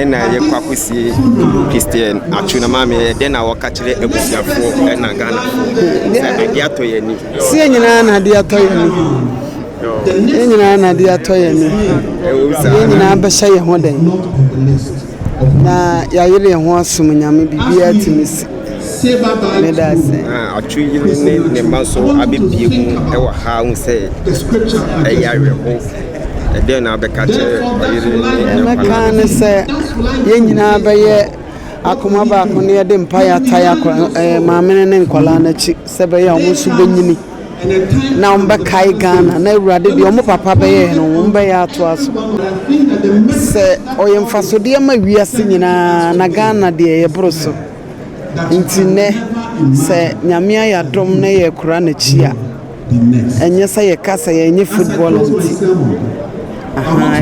na ye kwakusi Christian Atsu na mame de na wakachire ebusiafo na Ghana ade atoye ni sie nyina na ade atoye ni nyina na ade atoye ni nyina ba hye ho den na ya yire ho asum nyame bibia timisi me da se Atsu yire ne maso abepie mu e wa ha hu se e yare ho de na be kache yire me kan se ye nyina ba ye akoma ba ko ne de mpa ya taya maamene ne nkola na chi se be ya omusu benyini na omba kai Ghana na urade de omo papa be ye no omba ya ato aso se oyemfaso de ma wiase nyina na Ghana de ye broso intine se nyamia ya dom na ye kura na chi a enye se ye kasa ye nye football nti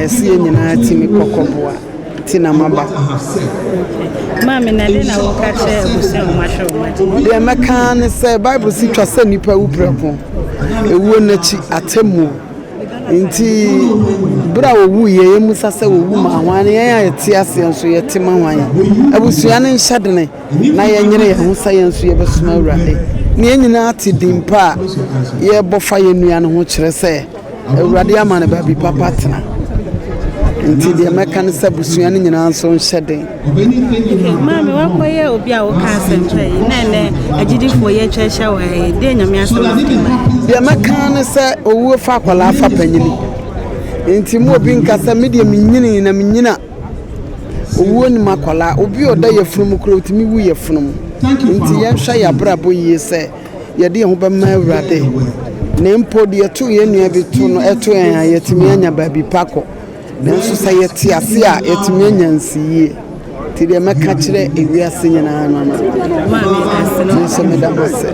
esi nyina timi kokoboa tina maba mama na le na wokache abusia masho de mekan se bible si twase nipa upreko ewuo na chi atemu nti bra owu ye musa se owu ma hwan ye ya ti ase nso ye ti ma hwan abusia ne nhyadene na ye nyere ye ho sa ye nso ye besuma urade ne nyina ati dimpa ye bofa ye nua ne ho kire se urade amane ba bi papa tena nti de mekan se busua ne nyina nso nhyeden mama wakoye obi a wo ka asempe nene agidifo ye twehya wa de nyame asem de mekan se owu fa kwala fa panyini nti mo obi nkasa me de minyini na minyina owu ni makwala obi oda ye funum kro timi wu ye funum nti ye hwa ya brabo ye se ye de ho ba ma awurade ne mpo de to ye nua bi to no eto yan ye timi anya ba bi pako nanso sa ye ti ase a ye timi anya nsiye ti de meka kire ewiase nyina no no mama aseno nso medam se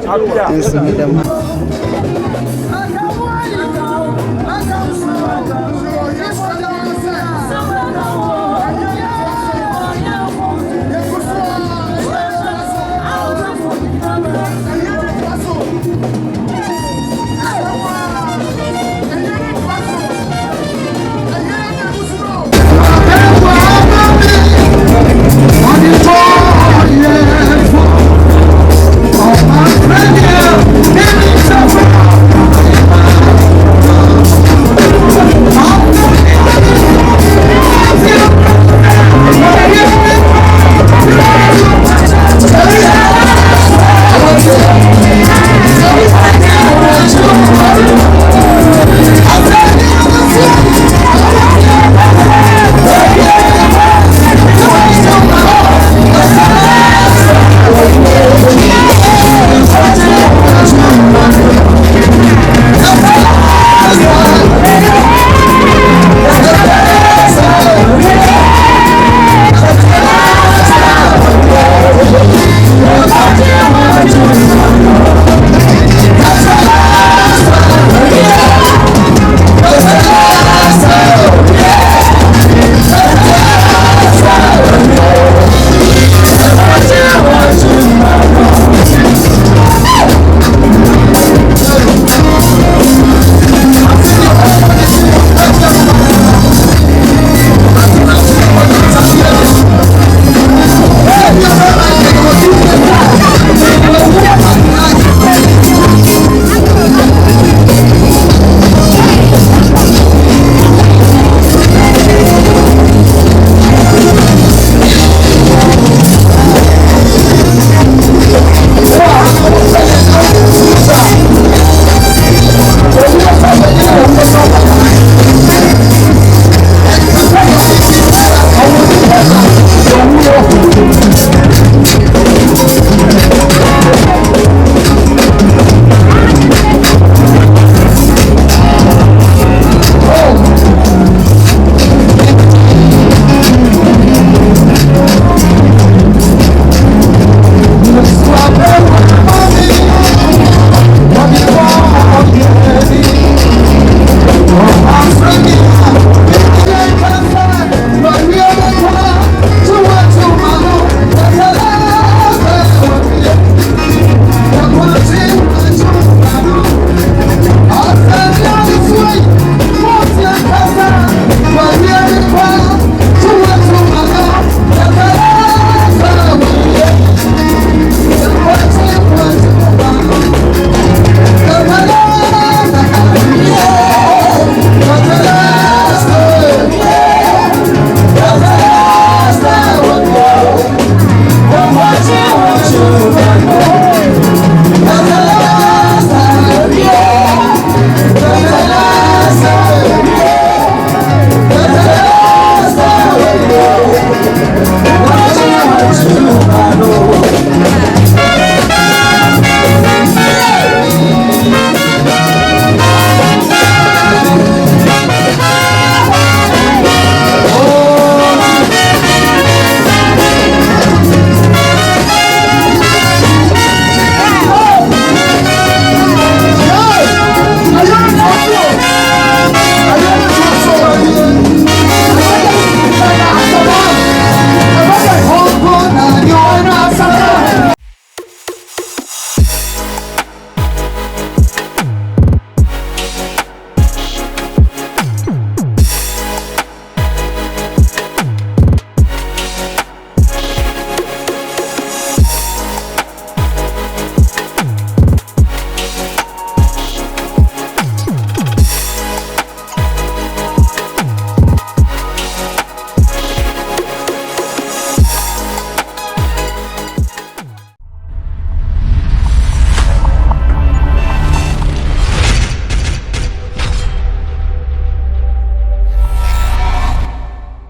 nso medam